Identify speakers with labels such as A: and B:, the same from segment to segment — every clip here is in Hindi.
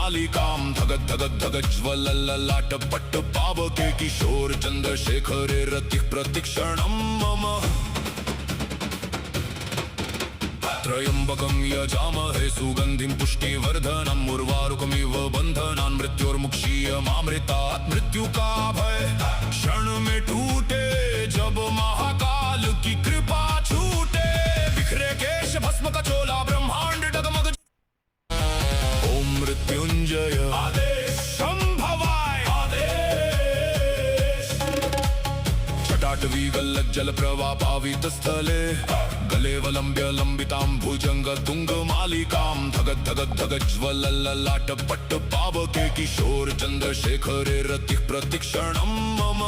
A: मालिकां धगद् धगद् धगज्ज्वलल्ललाट पट्ट पावके किशोर चन्द्रशेखरे रतिः प्रतिक्षणं मम त्र्यम्बकं यजामहे सुगन्धिं पुष्टिवर्धनम् उर्वारुकमिव बन्धनान् मृत्योर्मुक्षीयमामृतात् मृत्यु का भय क्षण में टूटे जब महाकाल की कृपा छूटे बिखरे केश भस्म का चोला ब्रह्मांड डगमग ओम मृत्युंजय आदेश संभवाय आदेश छटाटवी गल्लज्जल जल प्रवाह पावित स्थले गलेवलंब्य लंबितां भुजंग तुंग मालिकां धगद् धगद् धगज्ज्वलल्ललाट पट्ट पावके किशोर चन्द्रशेखरे रतिः प्रतिक्षणं मम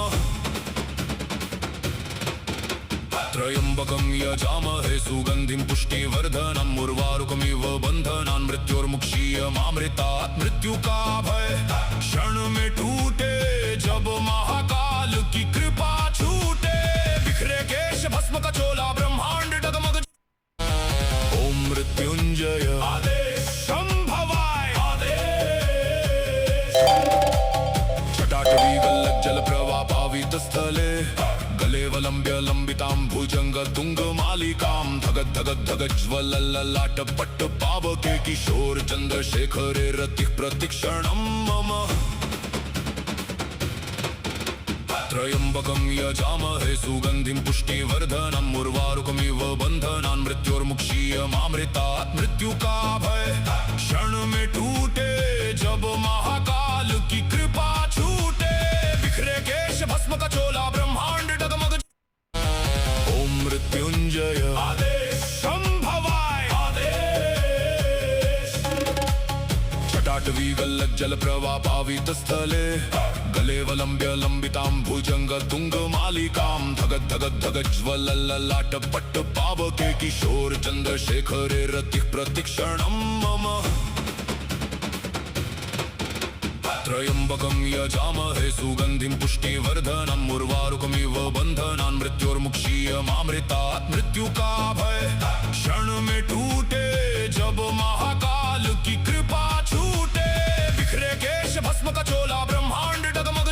A: त्र्यम्बकं यजामहे सुगन्धिं पुष्टिवर्धनम् उर्वारुकमिव बन्धनान् मृत्योर्मुक्षीयमामृतात् मृत्यु का भय क्षण में टूटे जब महाकाल की कृपा छूटे बिखरे केश भस्म का चोला ब्रह्मांड डगमग ओम मृत्युंजय आदेश संभवाय आदेश छटाटवी गल्लज्जल प्रवाह पावित स्थले गलेवलंब्य लंबितां भुजंग तुंग मालिकां धगद् धगद् धगज्ज्वलल्ललाट पट्ट पावके किशोर चन्द्रशेखरे रतिः प्रतिक्षणं मम त्र्यम्बकं यजामहे सुगन्धिं पुष्टिवर्धनम् उर्वारुकमिव बन्धनान् मृत्योर्मुक्षीयमामृतात् मृत्यु का भय क्षण में टूटे जब महाकाल की कृपा छूटे बिखरे केश भस्म का चोला ब्रह्मांड डगमग ओम मृत्युंजय आदेश संभवाय आदेश छटाटवी गल्लज्जल प्रवाह पावित स्थले गलेवलंब्य लंबितां भुजंग तुंग मालिकां धगद् धगद् धगज्ज्वलल्ललाट पट्ट पावके किशोर चन्द्रशेखरे रतिः प्रतिक्षणं मम त्र्यम्बकं यजामहे सुगन्धिं पुष्टिवर्धनम् उर्वारुकमिव बन्धनान् मृत्योर्मुक्षीयमामृतात् मृत्यु का भय क्षण में टूटे जब महाकाल की कृपा छूटे बिखरे केश भस्म का चोला ब्रह्मांड डगमग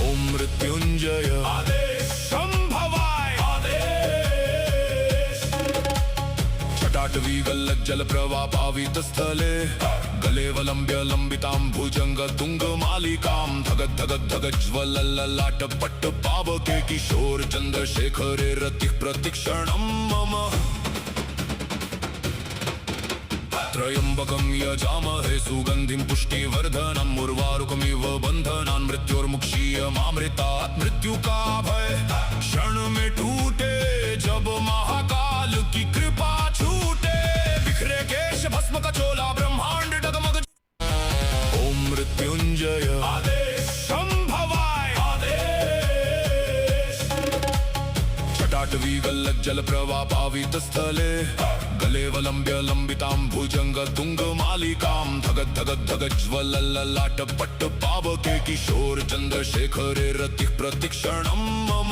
A: ओम मृत्युंजय आदेश संभवाय आदेश छटाटवी गल्लज्जल प्रवाह पावित स्थले गलेवलंब्य लंबितां भुजंग तुंग मालिकां धगद् धगद् धगज्ज्वलल्ललाट पट्ट पावके किशोर चन्द्रशेखरे रतिः प्रतिक्षणं मम त्र्यम्बकं यजामहे सुगन्धिं पुष्टिवर्धनम् उर्वारुकमिव बन्धनान् मृत्योर्मुक्षीयमामृतात् मृत्यु का भय क्षण में टूटे जब महाकाल की कृपा छूटे बिखरे केश भस्म का चोला ब्रह्मांड डगमग ओम मृत्युंजय आदेश संभवाय आदेश छटाटवी गल्लज्जल प्रवाह पावित स्थले गलेवलंब्य लंबितां भुजंग तुंग मालिकां धगद् धगद् धगज्ज्वलल्ललाट पट्ट पावके किशोर चन्द्रशेखरे रतिः प्रतिक्षणं मम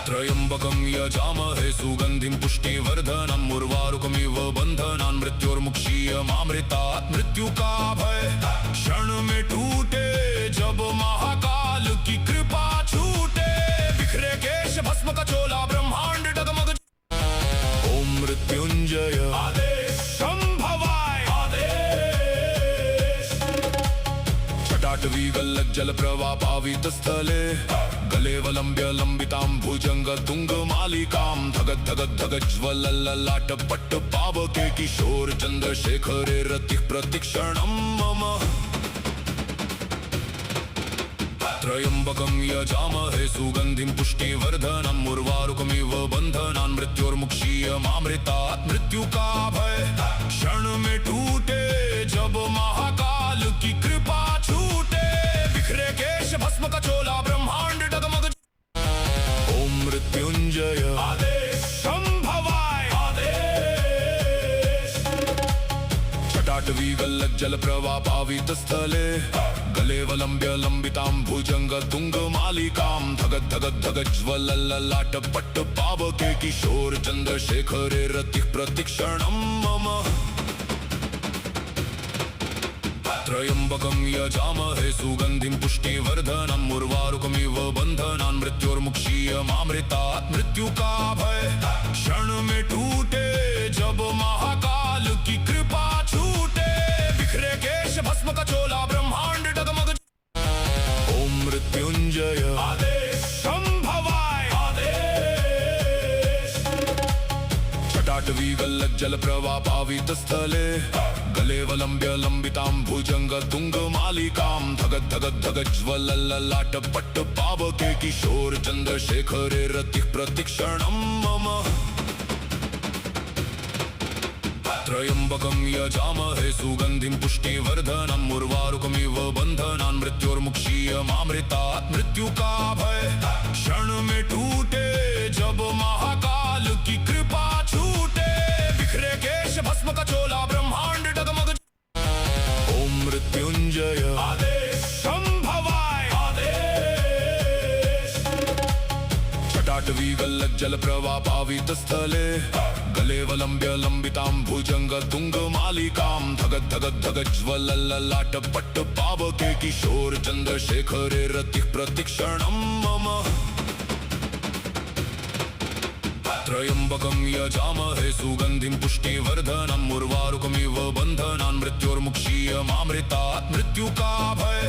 A: त्र्यम्बकं यजामहे सुगन्धिं पुष्टिवर्धनम् उर्वारुकमिव बन्धनान् मृत्योर्मुक्षीयमामृतात् मृत्यु का भय क्षण में टूटे जब महाकाल की कृपा छूटे बिखरे केश भस्म का चोला ब्रह्मांड डगमग ओम मृत्युंजय आदेश संभवाय आदेश छटाटवी गल्लज्जल प्रवाह पावित स्थले गलेवलंब्य लंबितां भुजंग तुंग मालिकां धगद् धगद् धगज्ज्वलल्ललाट पट्ट पावके किशोर चन्द्रशेखरे रतिः प्रतिक्षणं मम त्र्यम्बकं यजामहे सुगन्धिं पुष्टिवर्धनम् उर्वारुकमिव बन्धनान् मृत्योर्मुक्षीयमामृतात् मृत्यु का भय क्षण में टूटे जब महाकाल की कृपा छूटे बिखरे केश भस्म का चोला ब्रह्मांड डगमग ओम मृत्युंजय आदेश संभवाय आदेश छटाटवी गल्लज्जल प्रवाह पावित स्थले गलेवलंब्य लंबितां भुजंग तुंग मालिकां धगद् धगद् धगज्ज्वलल्ललाट पट्ट पावके किशोर चन्द्रशेखरे रतिः प्रतिक्षणं मम त्र्यंबकं यजामहे सुगंधिं पुष्टिवर्धनम् उर्वारुकमिव बंधनान् मृत्योर्मुक्षीयमामृतात्। मृत्यु का भय क्षण में टूटे जब महाकाल की कृपा छूटे। बिखरे केश भस्म का चोला ब्रह्मांड डगमग। ओम मृत्युंजय आदेश संभवाय आदेश। छटाटवी गल्लज्जल प्रवाह पावित स्थले गलेवलंब्य लंबितां भुजंग तुंग मालिकां। धगत धगत धगत ज्वलल्ललाट पट्ट पावके किशोर चंद्रशेखरे रतिः प्रतिक्षणं मम। त्र्यंबकं यजामहे सुगंधिं पुष्टिवर्धनम् उर्वारुकमिव बंधनान् मृत्योर्मुक्षीयमामृतात्। मृत्यु का भय क्षण में टूटे जब महाकाल की कृपा छूटे। बिखरे केश भस्म का चोला ब्रह्मांड डगमग। ओम मृत्युंजय आदेश संभवाय आदेश। छटाटवी गल्लज्जल प्रवाह पावित स्थले गलेवलंब्य लंबितां भुजंग तुंग मालिकां। धगत धगत धगत ज्वलल्ललाट पट्ट पावके किशोर चंद्रशेखरे रतिः प्रतिक्षणं मम। त्र्यंबकं यजामहे सुगंधिं पुष्टिवर्धनम् उर्वारुकमिव बंधनान् मृत्योर्मुक्षीयमामृतात्। मृत्यु का भय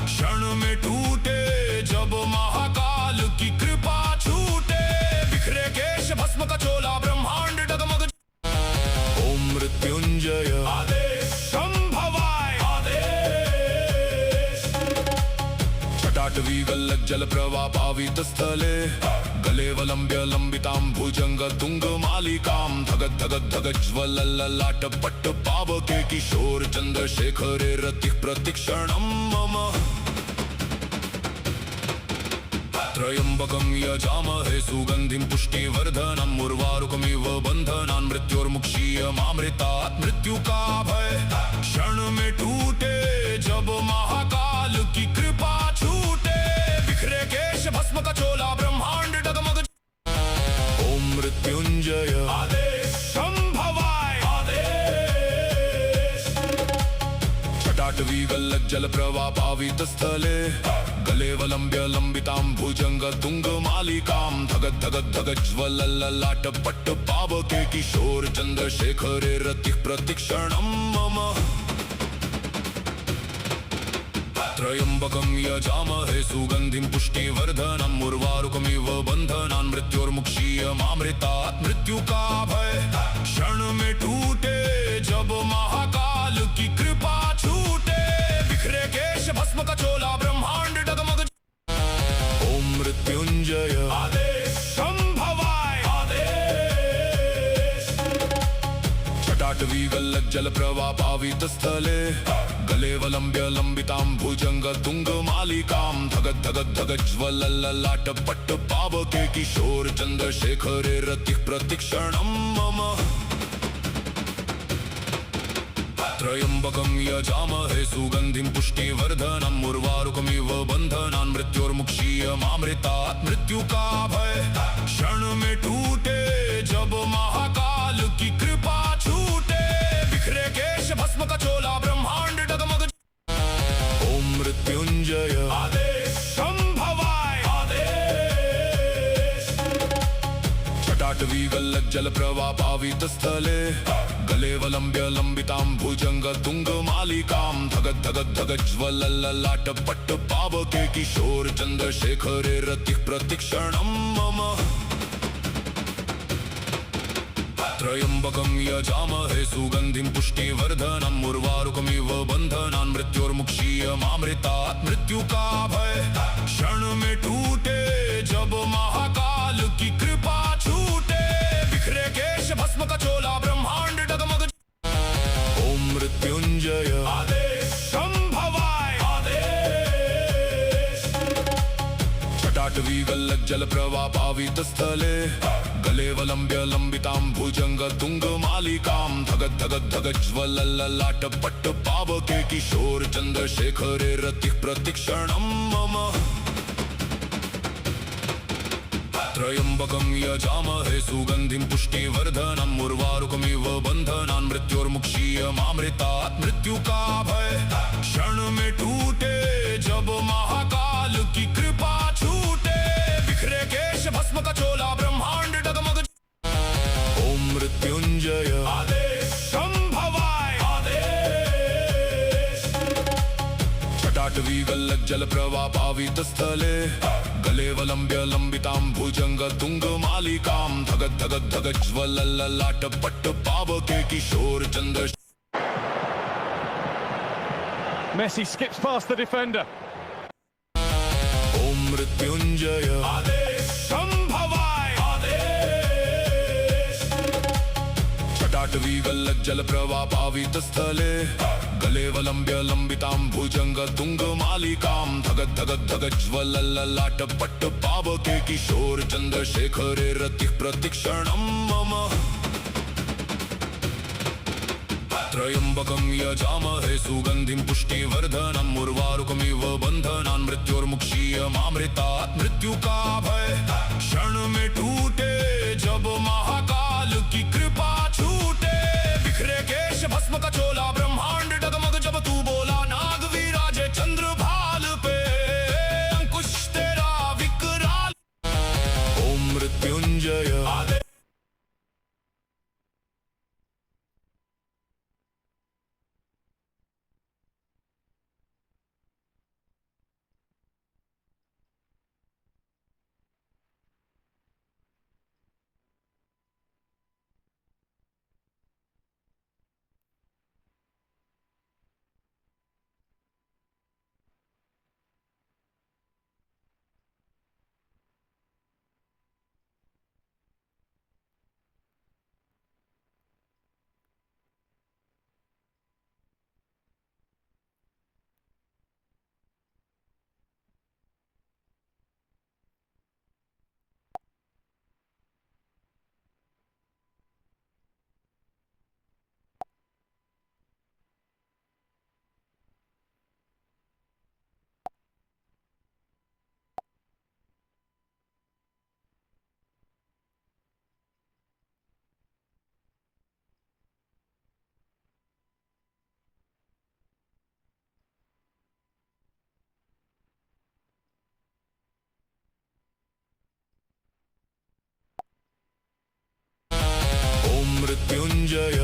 A: क्षण में टूटे जब महाकाल की कृपा छूटे। बिखरे केश भस्म का चोला ब्रह्मांड डगमग। ओम मृत्युंजय आदेश संभवाय आदेश। छटाटवी गल्लज्जल प्रवाह पावित स्थले गलेवलंब्य लंबितां भुजंग तुंग मालिकां। धगत धगत धगत ज्वलल्ललाट पट्ट पावके किशोर चंद्रशेखरे रतिः प्रतिक्षणं मम। त्र्यंबकं यजामहे सुगंधिं पुष्टिवर्धनम् उर्वारुकमिव बंधनान् मृत्योर्मुक्षीयमामृतात्। मृत्यु का भय क्षण में टूटे जब महाकाल की कृपा छूटे। बिखरे केश भस्म का चोला ब्रह्मांड डगमग। ओम मृत्युंजय आदेश संभवाय आदेश। छटाटवी गल्लज्जल प्रवाह पावित स्थले गलेवलंब्य लंबितां भुजंग तुंग मालिकां। धगत धगत धगत ज्वलल्ललाट पट्ट पावके किशोर चंद्रशेखरे रतिः प्रतिक्षणं मम। त्र्यंबकं यजामहे सुगंधिं पुष्टिवर्धनम् उर्वारुकमिव बंधनान् मृत्योर्मुक्षीयमामृतात्। मृत्यु का भय क्षण में टूटे जब महाकाल की कृपा छूटे। बिखरे केश भस्म का चोला ब्रह्मांड डगमग। ओम मृत्युंजय आदेश संभवाय आदेश। छटाटवी गल्लज्जल प्रवाह पावित स्थले गलेवलंब्य लंबितां भुजंग तुंग मालिकां। धगत धगत धगत ज्वलल्ललाट पट्ट पावके किशोर चंद्रशेखरे रतिः प्रतिक्षणं मम। त्र्यंबकं यजामहे सुगंधिं पुष्टिवर्धनम् उर्वारुकमिव बंधनान् मृत्योर्मुक्षीयमामृतात्। मृत्यु का भय क्षण में टूटे जब महाकाल की कृपा छूटे। बिखरे केश भस्म का चोला ब्रह्मांड डगमग। ओम मृत्युंजय आदेश संभवाय आदेश। छटाटवी गल्लज्जल प्रवाह पावित स्थले गलेवलंब्य लंबितां भुजंग तुंग मालिकां। धगत धगत धगत ज्वलल्ललाट पट्ट पावके किशोर चंद्रशेखरे रतिः प्रतिक्षणं मम। त्र्यंबकं यजामहे सुगंधिं पुष्टिवर्धनम् उर्वारुकमिव बंधनान् मृत्योर्मुक्षीयमामृतात्। मृत्यु का भय क्षण में टूटे जब महाकाल की कृपा छूटे। बिखरे केश भस्म का चोला ब्रह्मांड डगमग। ओम मृत्युंजय आदेश संभवाय आदेश। छटाटवी गल्लज्जल प्रवाह पावित स्थले गलेवलंब्य लंबितां भुजंग तुंग मालिकां। धगत धगत धगत ज्वलल्ललाट पट्ट पावके किशोर चंद्रशेखरे रतिः प्रतिक्षणं मम। त्र्यंबकं यजामहे सुगंधिं पुष्टिवर्धनम् उर्वारुकमिव बंधनान् मृत्योर्मुक्षीयमामृतात्। मृत्यु का भय छटाटवीगल्लज्जल जल प्रवाह पावित स्थले गलेवलंब्य लंबितां भुजंग तुंग मालिकां धगत धगत धगत ज्वलल्ललाट पट्ट पावके किशोर चंद्र
B: Messi skips past the defender.
A: ओम मृत्युंजय आदेश संभवाय आदेश छटाटवीगल्लज्जल जल प्रवाह पावित स्थले गलेवलंब्य लंबितां भुजंग तुंग मालिकां धगत धगत धगत ज्वलल्ललाट पट्ट पावके किशोर चंद्रशेखरे रतिः प्रतिक्षणं मम त्र्यंबकं यजामहे सुगंधिं पुष्टिवर्धनम् उर्वारुकमिव बंधनान् मृत्योर्मुक्षीयमामृतात् मृत्यु का भय क्षण में टूटे जब महाकाल की कृपा छूटे बिखरे केश भस्म का चोला ब्रह्मांड डगमग जब तू बोला नाग विराजे चंद्रभाल पे अंकुश तेरा विकराल ओम मृत्युंजय आदेश मृत्युंजय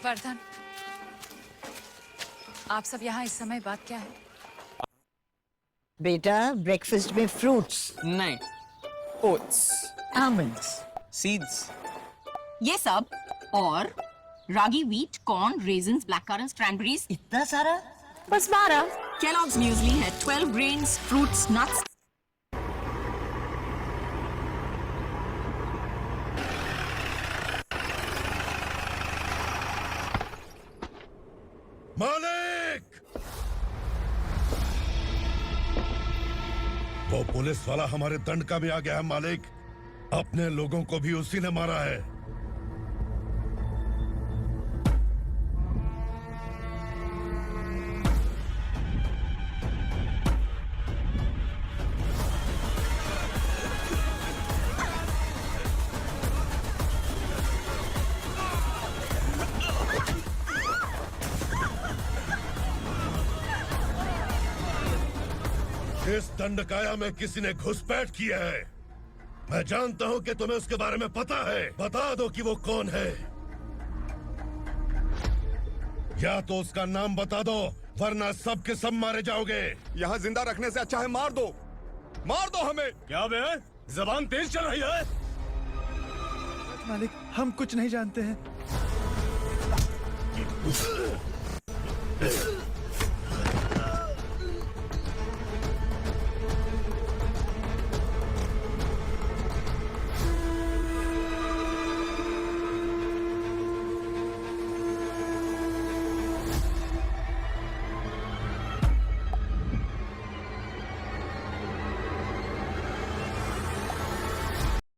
C: वर्धन, आप सब यहाँ इस समय बात क्या है?
D: बेटा ब्रेकफास्ट में फ्रूट्स
E: नहीं, ओट्स,
D: आमंड्स
E: सीड्स,
F: ये सब और ragi wheat corn raisins black currants cranberries
D: इतना सारा
F: बस 12 केलॉग्स म्यूजली है 12 ग्रेन्स फ्रूट्स नट्स
G: मालिक वो पुलिस वाला हमारे दंड का भी आ गया है मालिक अपने लोगों को भी उसी ने मारा है इस दंडकाया में किसी ने घुसपैठ किया है मैं जानता हूं कि तुम्हें उसके बारे में पता है बता दो कि वो कौन है या तो उसका नाम बता दो वरना सब के सब मारे जाओगे
H: यहाँ जिंदा रखने से अच्छा है मार दो हमें।
G: क्या बे जबान तेज चल रही है
B: मालिक, हम कुछ नहीं जानते हैं।